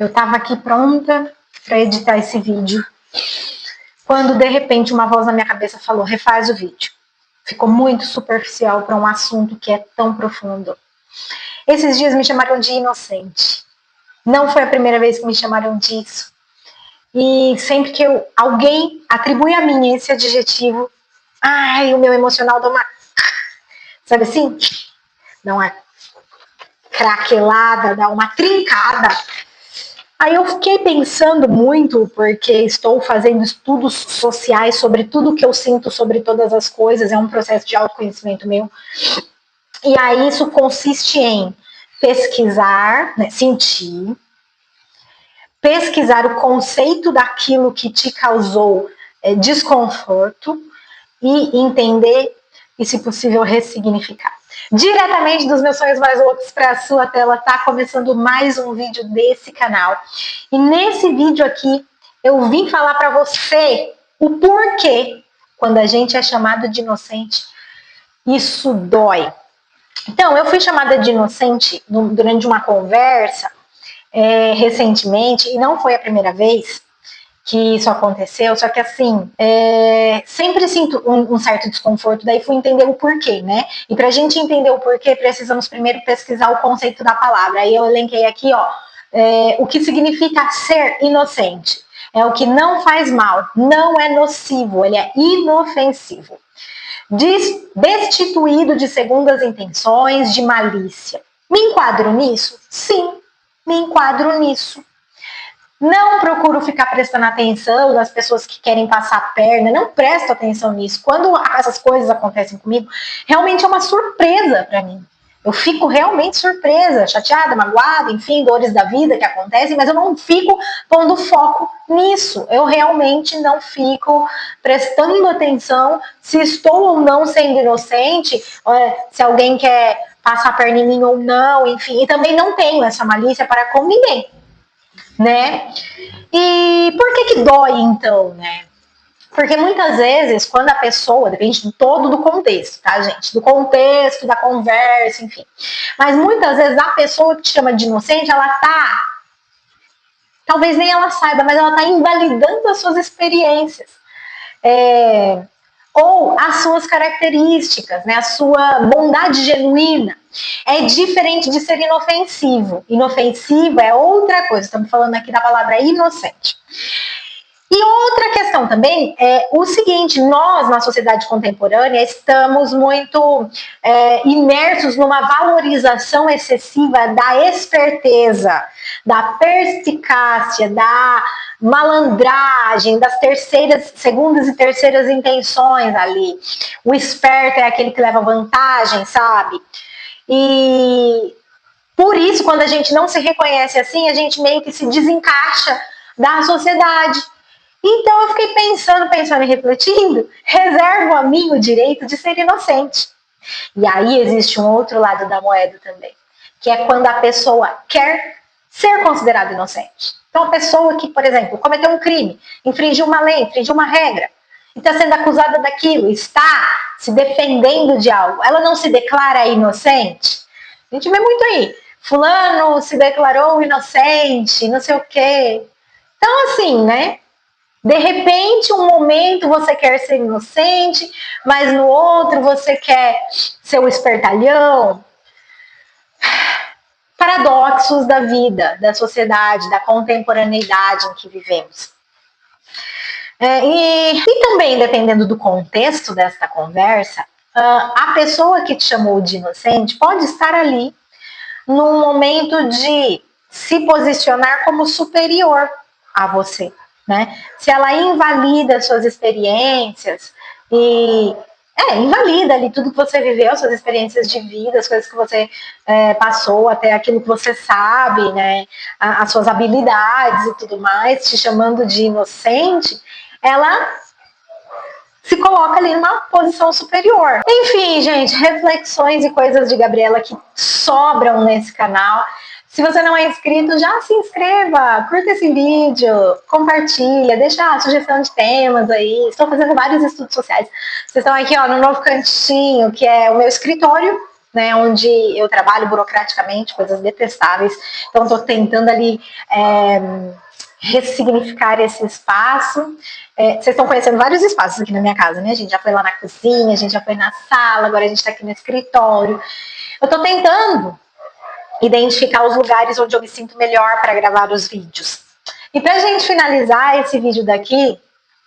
Eu estava aqui pronta para editar esse vídeo, quando de repente uma voz na minha cabeça falou: refaz o vídeo. Ficou muito superficial para um assunto que é tão profundo. Esses dias me chamaram de inocente. Não foi a primeira vez que me chamaram disso. E sempre que alguém atribui a mim esse adjetivo, o meu emocional dá uma... Sabe assim? Dá uma craquelada, dá uma trincada. Aí eu fiquei pensando muito, porque estou fazendo estudos sociais sobre tudo que eu sinto sobre todas as coisas, é um processo de autoconhecimento meu. E aí isso consiste em pesquisar, né, sentir, pesquisar o conceito daquilo que te causou desconforto e entender e, se possível, ressignificar. Diretamente dos meus sonhos mais loucos para a sua tela, tá começando mais um vídeo desse canal. E nesse vídeo aqui, eu vim falar para você o porquê, quando a gente é chamado de inocente, isso dói. Então, eu fui chamada de inocente durante uma conversa recentemente, e não foi a primeira vez que isso aconteceu, só que assim, sempre sinto um certo desconforto, daí fui entender o porquê, né? E pra gente entender o porquê, precisamos primeiro pesquisar o conceito da palavra. Aí eu elenquei aqui, o que significa ser inocente. É o que não faz mal, não é nocivo, ele é inofensivo. Destituído de segundas intenções, de malícia. Me enquadro nisso? Sim, me enquadro nisso. Não procuro ficar prestando atenção nas pessoas que querem passar a perna, não presto atenção nisso. Quando essas coisas acontecem comigo, realmente é uma surpresa para mim. Eu fico realmente surpresa, chateada, magoada, enfim, dores da vida que acontecem, mas eu não fico pondo foco nisso. Eu realmente não fico prestando atenção se estou ou não sendo inocente, se alguém quer passar a perna em mim ou não, enfim. E também não tenho essa malícia para com ninguém, né? E por que dói, então, né? Porque muitas vezes, quando a pessoa, depende do contexto, tá, gente? Do contexto, da conversa, enfim. Mas muitas vezes a pessoa que te chama de inocente, ela tá, talvez nem ela saiba, mas ela tá invalidando as suas experiências. Ou as suas características, né? A sua bondade genuína. É diferente de ser inofensivo. Inofensivo é outra coisa. Estamos falando aqui da palavra inocente. E outra questão também é o seguinte: nós, na sociedade contemporânea, estamos muito imersos numa valorização excessiva da esperteza, da perspicácia, da malandragem, das segundas e terceiras intenções ali. O esperto é aquele que leva vantagem, sabe? E por isso, quando a gente não se reconhece assim, a gente meio que se desencaixa da sociedade. Então eu fiquei pensando e refletindo, reservo a mim o direito de ser inocente. E aí existe um outro lado da moeda também, que é quando a pessoa quer ser considerada inocente. Então a pessoa que, por exemplo, cometeu um crime, infringiu uma lei, infringiu uma regra, e está sendo acusada daquilo, está se defendendo de algo, ela não se declara inocente? A gente vê muito aí, fulano se declarou inocente, não sei o quê. Então assim, né? De repente, um momento você quer ser inocente, mas no outro você quer ser o espertalhão. Paradoxos da vida, da sociedade, da contemporaneidade em que vivemos. E também, dependendo do contexto desta conversa, a pessoa que te chamou de inocente pode estar ali num momento de se posicionar como superior a você. Né? Se ela invalida suas experiências e invalida ali tudo que você viveu, suas experiências de vida, as coisas que você passou, até aquilo que você sabe, né? As suas habilidades e tudo mais, te chamando de inocente, ela se coloca ali numa posição superior. Enfim, gente, reflexões e coisas de Gabriela que sobram nesse canal. Se você não é inscrito, já se inscreva, curta esse vídeo, compartilha, deixa a sugestão de temas aí. Estou fazendo vários estudos sociais. Vocês estão aqui no novo cantinho, que é o meu escritório, né, onde eu trabalho burocraticamente, coisas detestáveis. Então, estou tentando ali ressignificar esse espaço. Vocês estão conhecendo vários espaços aqui na minha casa, né? A gente já foi lá na cozinha, a gente já foi na sala, agora a gente está aqui no escritório. Eu estou tentando identificar os lugares onde eu me sinto melhor para gravar os vídeos. E para a gente finalizar esse vídeo daqui,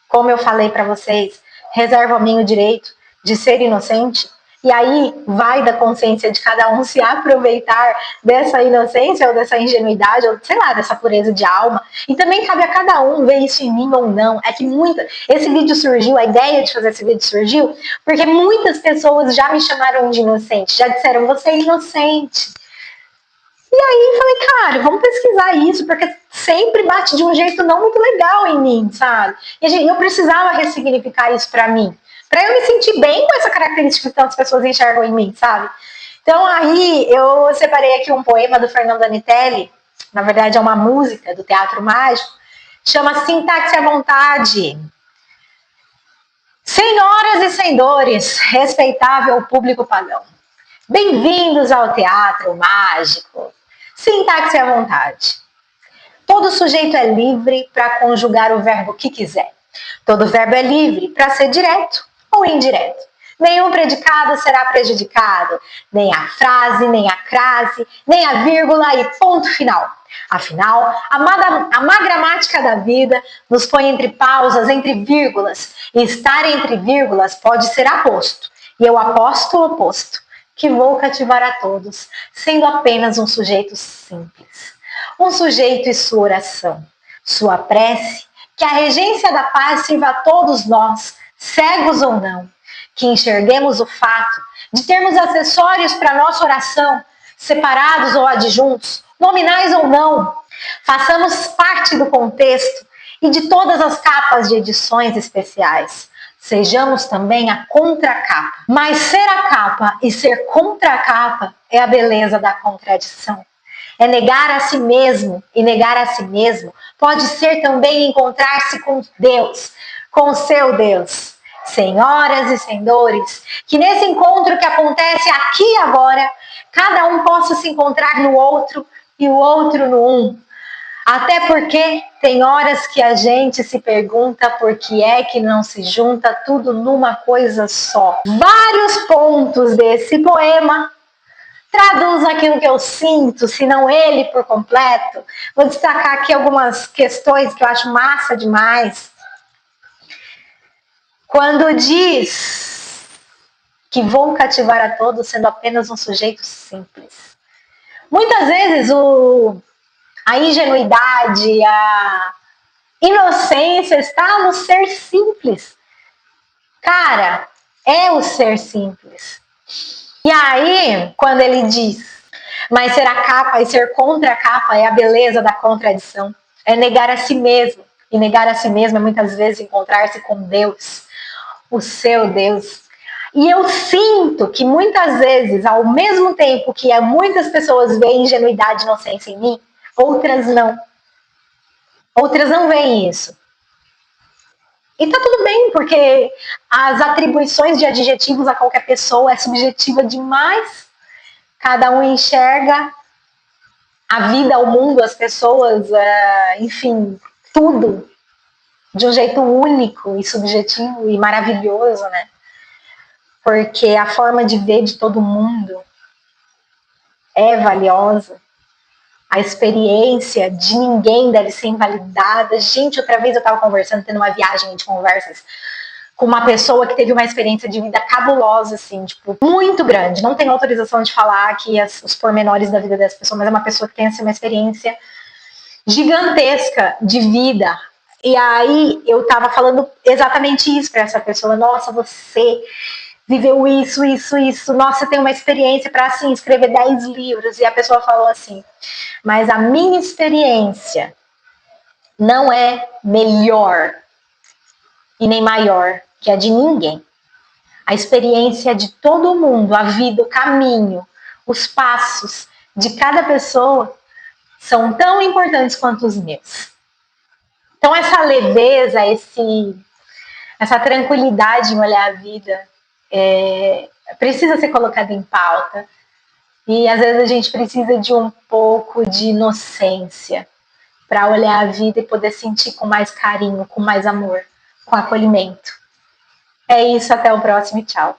como eu falei para vocês, reservo ao mim o direito de ser inocente. E aí vai da consciência de cada um se aproveitar dessa inocência ou dessa ingenuidade, ou sei lá, dessa pureza de alma. E também cabe a cada um ver isso em mim ou não. É que esse vídeo surgiu, a ideia de fazer esse vídeo surgiu, porque muitas pessoas já me chamaram de inocente, já disseram, você é inocente. E aí falei, cara, vamos pesquisar isso, porque sempre bate de um jeito não muito legal em mim, sabe? E eu precisava ressignificar isso pra mim, pra eu me sentir bem com essa característica que tantas pessoas enxergam em mim, sabe? Então aí eu separei aqui um poema do Fernando Anitelli, na verdade é uma música do Teatro Mágico, chama Sintaxe à Vontade. Senhoras e senhores, respeitável público pagão, bem-vindos ao Teatro Mágico. Sintaxe à vontade. Todo sujeito é livre para conjugar o verbo que quiser. Todo verbo é livre para ser direto ou indireto. Nenhum predicado será prejudicado, nem a frase, nem a crase, nem a vírgula e ponto final. Afinal, a má gramática da vida nos põe entre pausas, entre vírgulas, e estar entre vírgulas pode ser aposto, e eu aposto o oposto, que vou cativar a todos, sendo apenas um sujeito simples. Um sujeito e sua oração, sua prece, que a regência da paz sirva a todos nós, cegos ou não, que enxerguemos o fato de termos acessórios para nossa oração, separados ou adjuntos, nominais ou não. Façamos parte do contexto e de todas as capas de edições especiais. Sejamos também a contracapa. Mas ser a capa e ser contra a capa é a beleza da contradição. É negar a si mesmo, e negar a si mesmo pode ser também encontrar-se com Deus, com o seu Deus. Senhoras e senhores, que nesse encontro que acontece aqui e agora, cada um possa se encontrar no outro e o outro no um. Até porque tem horas que a gente se pergunta por que é que não se junta tudo numa coisa só. Vários pontos desse poema traduz aquilo que eu sinto, se não ele por completo. Vou destacar aqui algumas questões que eu acho massa demais. Quando diz que vou cativar a todos sendo apenas um sujeito simples. Muitas vezes a ingenuidade, a inocência está no ser simples. Cara, é o ser simples. E aí, quando ele diz, mas ser a capa e ser contra a capa é a beleza da contradição. É negar a si mesmo. E negar a si mesmo é muitas vezes encontrar-se com Deus, o seu Deus. E eu sinto que muitas vezes, ao mesmo tempo que muitas pessoas veem ingenuidade e inocência em mim, outras não. Outras não veem isso. E tá tudo bem, porque as atribuições de adjetivos a qualquer pessoa é subjetiva demais. Cada um enxerga a vida, o mundo, as pessoas, enfim, tudo de um jeito único e subjetivo e maravilhoso, né? Porque a forma de ver de todo mundo é valiosa. A experiência de ninguém deve ser invalidada. Gente, outra vez eu estava conversando, tendo uma viagem de conversas com uma pessoa que teve uma experiência de vida cabulosa, assim, tipo, muito grande. Não tenho autorização de falar aqui os pormenores da vida dessa pessoa, mas é uma pessoa que tem assim, uma experiência gigantesca de vida. E aí eu tava falando exatamente isso para essa pessoa. Nossa, você viveu isso, isso, isso. Nossa, tem uma experiência para, assim, escrever 10 livros. E a pessoa falou assim, mas a minha experiência não é melhor e nem maior que a de ninguém. A experiência de todo mundo, a vida, o caminho, os passos de cada pessoa são tão importantes quanto os meus. Então essa leveza, essa tranquilidade em olhar a vida, precisa ser colocada em pauta. E às vezes a gente precisa de um pouco de inocência para olhar a vida e poder sentir com mais carinho, com mais amor, com acolhimento. É isso, até o próximo e tchau.